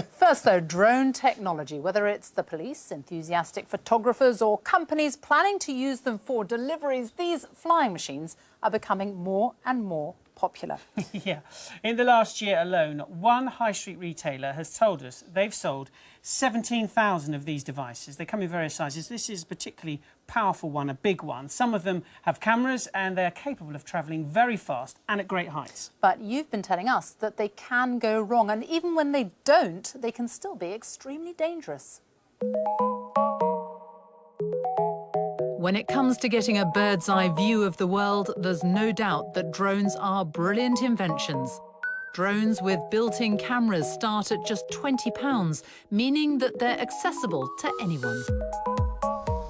First, though, drone technology, whether it's the police, enthusiastic photographers or companies planning to use them for deliveries, these flying machines are becoming more and more popular. Yeah. In the last year alone, one high street retailer has told us they've sold 17,000 of these devices. They come in various sizes. This is a particularly powerful one, a big one. Some of them have cameras and they're capable of travelling very fast and at great heights. But you've been telling us that they can go wrong, and even when they don't, they can still be extremely dangerous. When it comes to getting a bird's-eye view of the world, there's no doubt that drones are brilliant inventions. Drones with built-in cameras start at just £20, meaning that they're accessible to anyone.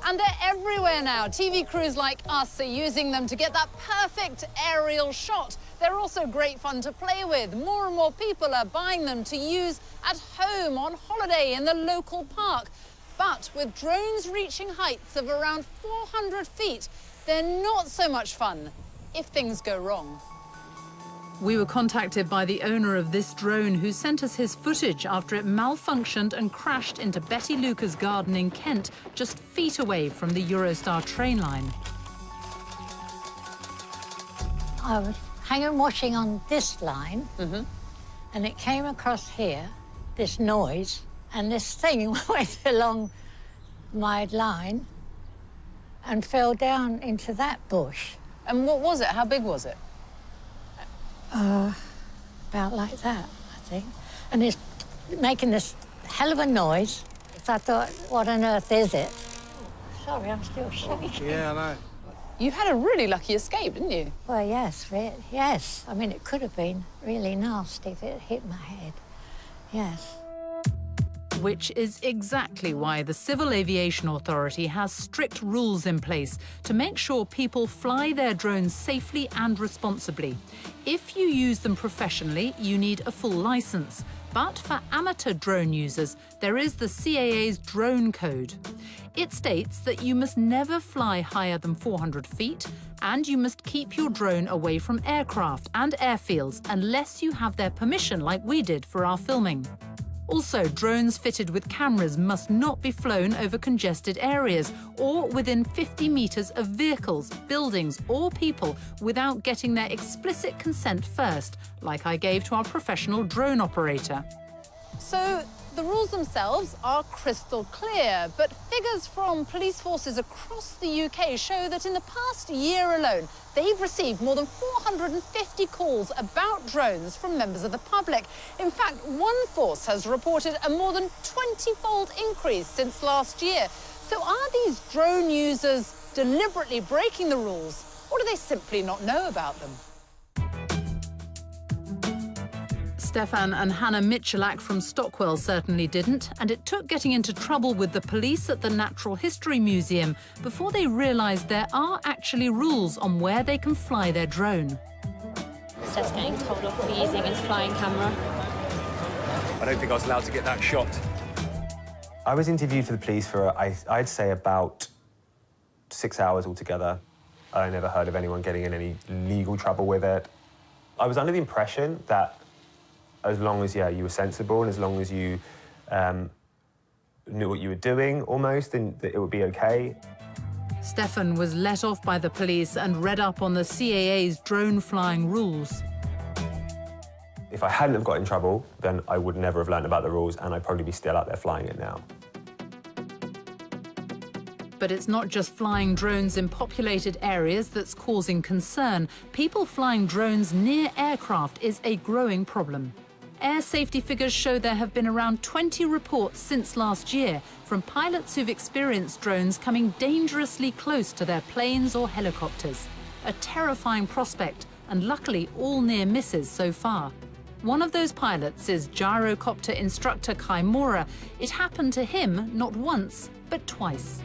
And they're everywhere now. TV crews like us are using them to get that perfect aerial shot. They're also great fun to play with. More and more people are buying them to use at home, on holiday, in the local park. But with drones reaching heights of around 400 feet, they're not so much fun if things go wrong. We were contacted by the owner of this drone, who sent us his footage after it malfunctioned and crashed into Betty Luca's garden in Kent, just feet away from the Eurostar train line. I was hanging washing on this line, and it came across here, this noise, and this thing went along my line and fell down into that bush. And what was it? How big was it? About like that, I think. And it's making this hell of a noise. So I thought, what on earth is it? Sorry, I'm still shaking. Yeah, I know. You had a really lucky escape, didn't you? Well, yes, yes. I mean, it could have been really nasty if it hit my head. Yes. Which is exactly why the Civil Aviation Authority has strict rules in place to make sure people fly their drones safely and responsibly. If you use them professionally, you need a full licence. But for amateur drone users, there is the CAA's Dronecode. It states that you must never fly higher than 400 feet, and you must keep your drone away from aircraft and airfields unless you have their permission, like we did for our filming. Also, drones fitted with cameras must not be flown over congested areas or within 50 metres of vehicles, buildings or people without getting their explicit consent first, like I gave to our professional drone operator. So the rules themselves are crystal clear, but figures from police forces across the UK show that in the past year alone, they've received more than 450 calls about drones from members of the public. In fact, one force has reported a more than 20-fold increase since last year. So are these drone users deliberately breaking the rules, or do they simply not know about them? Stefan and Hannah Michalak from Stockwell certainly didn't, and it took getting into trouble with the police at the Natural History Museum before they realised there are actually rules on where they can fly their drone. Seth's getting told off for using his flying camera. I don't think I was allowed to get that shot. I was interviewed for the police for, I'd say, about 6 hours altogether. I never heard of anyone getting in any legal trouble with it. I was under the impression that as long as, you were sensible and as long as you knew what you were doing, almost, then it would be OK. Stefan was let off by the police and read up on the CAA's drone flying rules. If I hadn't have got in trouble, then I would never have learned about the rules, and I'd probably be still out there flying it now. But it's not just flying drones in populated areas that's causing concern. People flying drones near aircraft is a growing problem. Air safety figures show there have been around 20 reports since last year from pilots who've experienced drones coming dangerously close to their planes or helicopters. A terrifying prospect, and luckily all near misses so far. One of those pilots is gyrocopter instructor Kai Mora. It happened to him not once, but twice.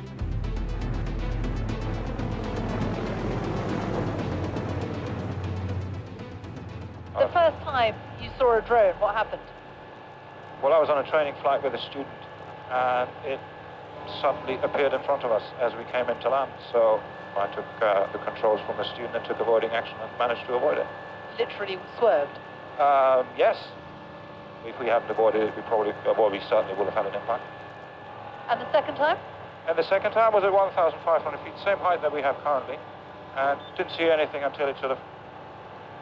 The first time you saw a drone, what happened? Well, I was on a training flight with a student, and it suddenly appeared in front of us as we came into land. So I took the controls from the student and took avoiding action and managed to avoid it. Literally swerved? Yes. If we hadn't avoided it, we certainly would have had an impact. And the second time? And the second time was at 1,500 feet, same height that we have currently, and didn't see anything until it sort of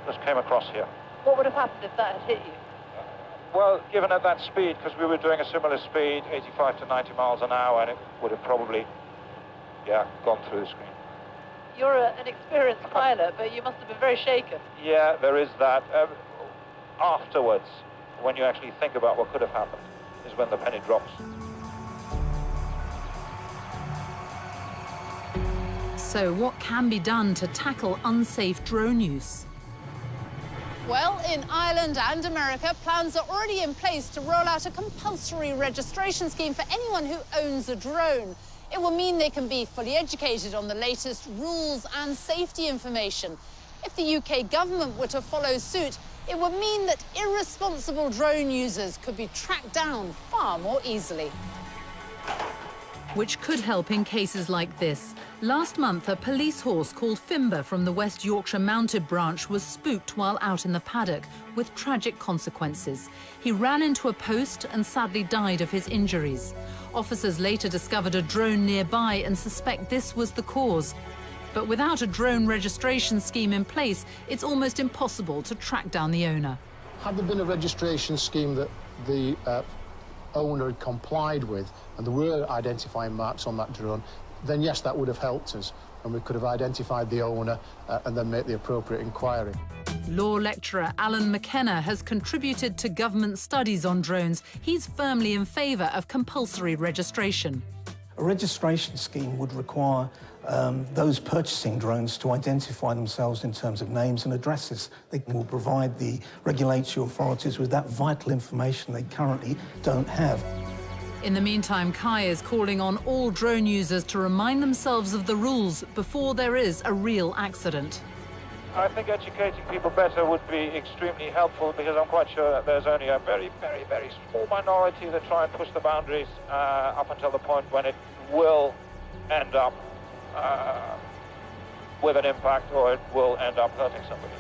just came across here. What would have happened if that had hit you? Well, given at that speed, because we were doing a similar speed, 85 to 90 miles an hour, and it would have probably, gone through the screen. You're an experienced pilot, but you must have been very shaken. Yeah, there is that. Afterwards, when you actually think about what could have happened, is when the penny drops. So what can be done to tackle unsafe drone use? Well, in Ireland and America, plans are already in place to roll out a compulsory registration scheme for anyone who owns a drone. It will mean they can be fully educated on the latest rules and safety information. If the UK government were to follow suit, it would mean that irresponsible drone users could be tracked down far more easily. Which could help in cases like this. Last month, a police horse called Fimber from the West Yorkshire Mounted Branch was spooked while out in the paddock, with tragic consequences. He ran into a post and sadly died of his injuries. Officers later discovered a drone nearby and suspect this was the cause. But without a drone registration scheme in place, it's almost impossible to track down the owner. Had there been a registration scheme that the owner had complied with, and there were identifying marks on that drone, then yes, that would have helped us, and we could have identified the owner and then make the appropriate inquiry. Law lecturer Alan McKenna has contributed to government studies on drones. He's firmly in favour of compulsory registration. A registration scheme would require those purchasing drones to identify themselves in terms of names and addresses. They will provide the regulatory authorities with that vital information they currently don't have. In the meantime, Kai is calling on all drone users to remind themselves of the rules before there is a real accident. I think educating people better would be extremely helpful, because I'm quite sure that there's only a very, very, very small minority that try and push the boundaries up until the point when it will end up with an impact, or it will end up hurting somebody.